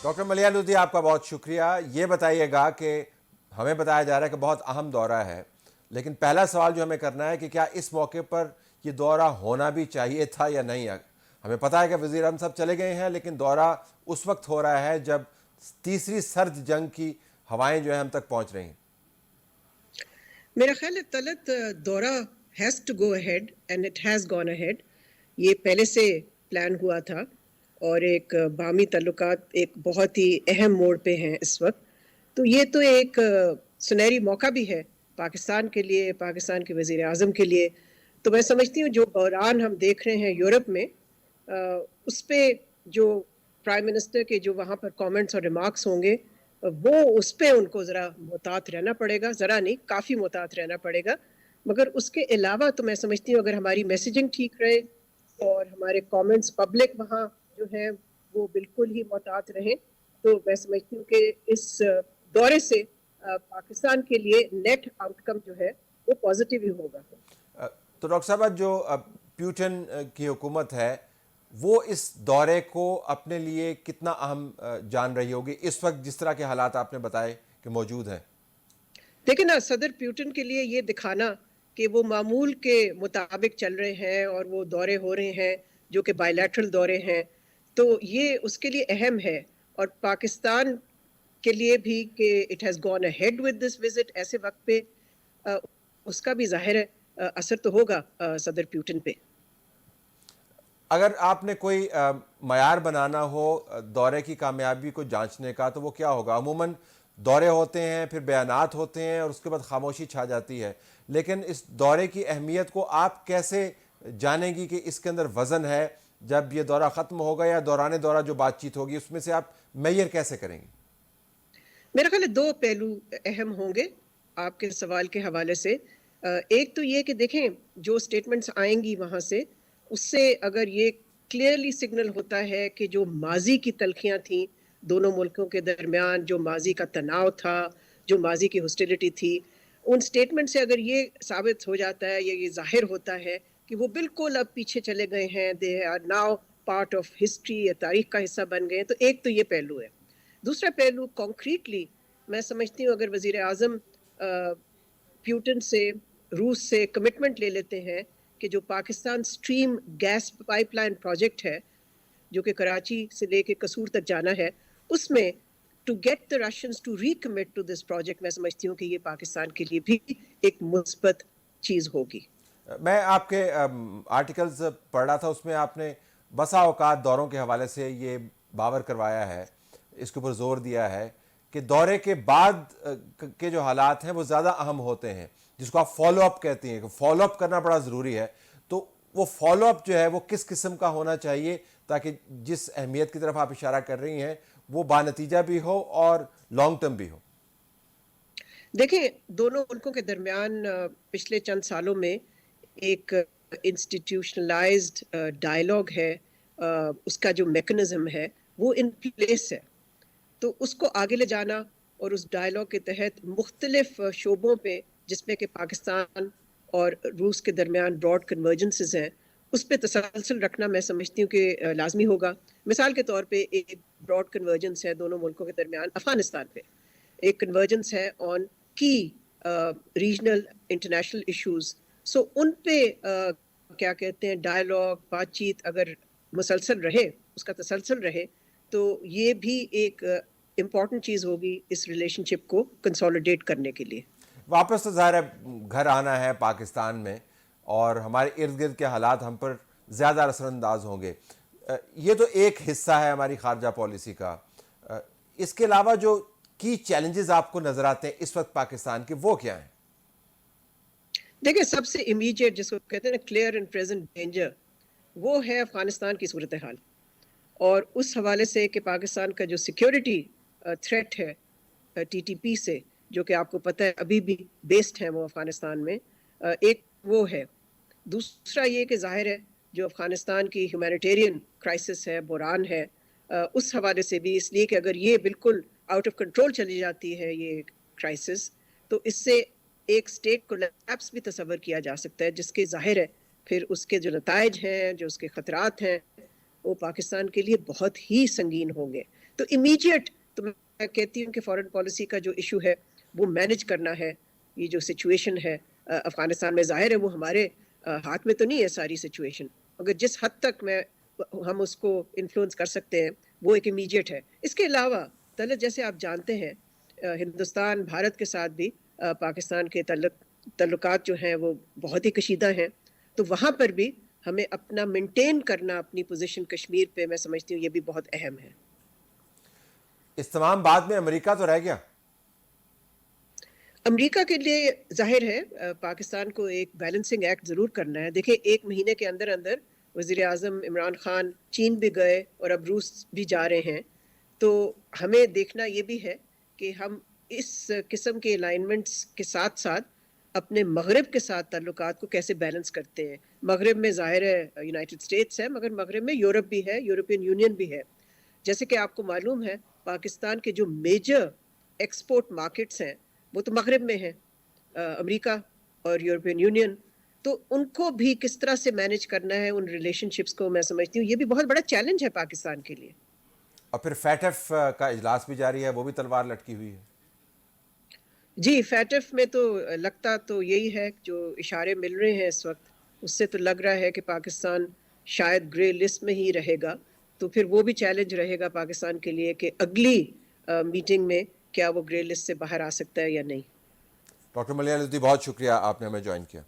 Doctor ملیالودی آپ کا بہت شکریہ. یہ بتائیے گا کہ ہمیں بتایا جا رہا ہے کہ بہت اہم دورہ ہے، لیکن پہلا سوال جو ہمیں کرنا ہے کہ کیا اس موقع پر یہ دورہ ہونا بھی چاہیے تھا یا نہیں. ہمیں پتہ ہے کہ وزیر اعظم صاحب چلے گئے ہیں، لیکن دورہ اس وقت ہو رہا ہے جب تیسری سرد جنگ کی ہوائیں جو ہیں ہم تک پہنچ رہی ہیں. میرا خیال ہے طلعت، دورہ has to go ahead and it has gone ahead. یہ پہلے سے پلان ہوا تھا اور ایک باہمی تعلقات ایک بہت ہی اہم موڑ پہ ہیں اس وقت. تو یہ تو ایک سنہری موقع بھی ہے پاکستان کے لیے، پاکستان کے وزیر اعظم کے لیے. تو میں سمجھتی ہوں جو بحران ہم دیکھ رہے ہیں یورپ میں، اس پہ جو پرائم منسٹر کے جو وہاں پر کامنٹس اور ریمارکس ہوں گے، وہ اس پہ ان کو ذرا محتاط رہنا پڑے گا. ذرا نہیں، کافی محتاط رہنا پڑے گا. مگر اس کے علاوہ تو میں سمجھتی ہوں اگر ہماری میسیجنگ ٹھیک رہے اور ہمارے کامنٹس پبلک وہاں جو ہے وہ بالکل ہی محتاط رہیں، تو میں سمجھتی ہوں کہ اس دورے سے پاکستان کے لیے نیٹ آؤٹ کم جو ہے وہ پازیٹیو ہی ہوگا. تو ڈاکٹر صاحبہ، جو پیوٹن کی حکومت ہے وہ اس دورے کو اپنے لیے کتنا اہم جان رہی ہوگی اس وقت جس طرح کے حالات آپ نے بتائے کہ موجود ہیں؟ دیکھیں نا، صدر پیوٹن کے لیے یہ دکھانا کہ وہ معمول کے مطابق چل رہے ہیں اور وہ دورے ہو رہے ہیں جو کہ بائی لیٹرل دورے ہیں، تو یہ اس کے لیے اہم ہے. اور پاکستان کے لیے بھی کہ it has gone ahead with this visit ایسے وقت پہ، اس کا بھی ظاہر ہے اثر تو ہوگا صدر پیوٹن پہ. اگر آپ نے کوئی معیار بنانا ہو دورے کی کامیابی کو جانچنے کا تو وہ کیا ہوگا؟ عموماً دورے ہوتے ہیں، پھر بیانات ہوتے ہیں اور اس کے بعد خاموشی چھا جاتی ہے، لیکن اس دورے کی اہمیت کو آپ کیسے جانیں گی کہ اس کے اندر وزن ہے؟ جب یہ دورہ ختم ہوگا یا دوران دورہ جو بات چیت ہوگی اس میں سے آپ میئر کیسے کریں گے؟ میرا خیال ہے دو پہلو اہم ہوں گے آپ کے سوال کے حوالے سے. ایک تو یہ کہ دیکھیں جو سٹیٹمنٹس آئیں گی وہاں سے، اس سے اگر یہ کلیئرلی سگنل ہوتا ہے کہ جو ماضی کی تلخیاں تھیں دونوں ملکوں کے درمیان، جو ماضی کا تناؤ تھا، جو ماضی کی ہاسٹیلٹی تھی، ان سٹیٹمنٹ سے اگر یہ ثابت ہو جاتا ہے یا یہ ظاہر ہوتا ہے کہ وہ بالکل اب پیچھے چلے گئے ہیں، they are now part of history یا تاریخ کا حصہ بن گئے ہیں، تو ایک تو یہ پہلو ہے. دوسرا پہلو کانکریٹلی میں سمجھتی ہوں اگر وزیر اعظم پیوٹن سے، روس سے کمٹمنٹ لے لیتے ہیں کہ جو Pakistan stream gas pipeline project ہے جو کہ کراچی سے لے کے قصور تک جانا ہے، اس میں to get the Russians to recommit to this project, میں سمجھتی ہوں کہ یہ پاکستان کے لیے بھی ایک مثبت چیز ہوگی. میں آپ کے آرٹیکلز پڑھ رہا تھا، اس میں آپ نے بسا اوقات دوروں کے حوالے سے یہ باور کروایا ہے، اس کے اوپر زور دیا ہے کہ دورے کے بعد کے جو حالات ہیں وہ زیادہ اہم ہوتے ہیں، جس کو آپ فالو اپ کہتے ہیں کہ فالو اپ کرنا بڑا ضروری ہے. تو وہ فالو اپ جو ہے وہ کس قسم کا ہونا چاہیے تاکہ جس اہمیت کی طرف آپ اشارہ کر رہی ہیں وہ بانتیجہ بھی ہو اور لانگ ٹرم بھی ہو؟ دیکھیں دونوں ملکوں کے درمیان پچھلے چند سالوں میں ایک انسٹیٹیوشنلائزڈ ڈائلاگ ہے، اس کا جو میکنزم ہے وہ ان پلیس ہے. تو اس کو آگے لے جانا اور اس ڈائلاگ کے تحت مختلف شعبوں پہ جس میں کہ پاکستان اور روس کے درمیان براڈ کنورجنسز ہیں، اس پہ تسلسل رکھنا میں سمجھتی ہوں کہ لازمی ہوگا. مثال کے طور پہ ایک براڈ کنورجنس ہے دونوں ملکوں کے درمیان افغانستان پہ، ایک کنورجنس ہے آن کی ریجنل انٹرنیشنل ایشوز. سو ان پہ کیا کہتے ہیں ڈائلاگ، بات چیت اگر مسلسل رہے، اس کا تسلسل رہے، تو یہ بھی ایک امپورٹنٹ چیز ہوگی اس ریلیشن شپ کو کنسولیڈیٹ کرنے کے لیے. واپس تو ظاہر ہے گھر آنا ہے پاکستان میں، اور ہمارے ارد گرد کے حالات ہم پر زیادہ اثر انداز ہوں گے. یہ تو ایک حصہ ہے ہماری خارجہ پالیسی کا. اس کے علاوہ جو کی چیلنجز آپ کو نظر آتے ہیں اس وقت پاکستان کے، وہ کیا ہیں؟ دیکھیں سب سے امیجیٹ جس کو کہتے ہیں نا کلیئر اینڈ پریزنٹ ڈینجر، وہ ہے افغانستان کی صورتحال. اور اس حوالے سے کہ پاکستان کا جو سیکیورٹی تھریٹ ہے ٹی ٹی پی سے، جو کہ آپ کو پتہ ہے ابھی بھی بیسڈ ہے وہ افغانستان میں، ایک وہ ہے. دوسرا یہ کہ ظاہر ہے جو افغانستان کی ہیومینیٹیرین کرائسس ہے، بحران ہے، اس حوالے سے بھی، اس لیے کہ اگر یہ بالکل آؤٹ آف کنٹرول چلی جاتی ہے یہ کرائسس، تو اس سے ایک اسٹیٹ کولیپس بھی تصور کیا جا سکتا ہے، جس کے ظاہر ہے پھر اس کے جو نتائج ہیں، جو اس کے خطرات ہیں، وہ پاکستان کے لیے بہت ہی سنگین ہوں گے. تو امیڈیٹ تو میں کہتی ہوں کہ فارن پالیسی کا جو ایشو ہے وہ مینج کرنا ہے. یہ جو سچویشن ہے افغانستان میں ظاہر ہے وہ ہمارے ہاتھ میں تو نہیں ہے ساری سچویشن, مگر جس حد تک ہم اس کو انفلوئنس کر سکتے ہیں وہ ایک امیڈیٹ ہے. اس کے علاوہ طلعت جیسے آپ جانتے ہیں ہندوستان بھارت کے ساتھ بھی پاکستان کے تعلقات جو ہیں وہ بہت ہی کشیدہ ہیں, تو وہاں پر بھی ہمیں اپنا مینٹین کرنا اپنی پوزیشن کشمیر پہ میں سمجھتی ہوں یہ بھی بہت اہم ہے. اس تمام بات میں امریکہ تو رہ گیا. امریکہ کے لیے ظاہر ہے پاکستان کو ایک بیلنسنگ ایکٹ ضرور کرنا ہے. دیکھیں 1 مہینے کے اندر اندر وزیر اعظم عمران خان چین بھی گئے اور اب روس بھی جا رہے ہیں, تو ہمیں دیکھنا یہ بھی ہے کہ ہم اس قسم کے الائنمنٹس کے ساتھ ساتھ اپنے مغرب کے ساتھ تعلقات کو کیسے بیلنس کرتے ہیں. مغرب میں ظاہر ہے یونائٹڈ اسٹیٹس ہے, مگر مغرب میں یورپ بھی ہے, یورپین یونین بھی ہے. جیسے کہ آپ کو معلوم ہے پاکستان کے جو میجر ایکسپورٹ مارکیٹس ہیں وہ تو مغرب میں ہیں, امریکہ اور یورپین یونین. تو ان کو بھی کس طرح سے مینج کرنا ہے ان ریلیشن شپس کو, میں سمجھتی ہوں یہ بھی بہت بڑا چیلنج ہے پاکستان کے لیے. اور پھر فیٹف کا اجلاس بھی جاری ہے, وہ بھی تلوار لٹکی ہوئی ہے. جی فیٹف میں تو لگتا تو یہی ہے, جو اشارے مل رہے ہیں اس وقت اس سے تو لگ رہا ہے کہ پاکستان شاید گرے لسٹ میں ہی رہے گا. تو پھر وہ بھی چیلنج رہے گا پاکستان کے لیے کہ اگلی میٹنگ میں کیا وہ گرے لسٹ سے باہر آ سکتا ہے یا نہیں. ڈاکٹر ملیحہ الدین بہت شکریہ, آپ نے ہمیں جوائن کیا.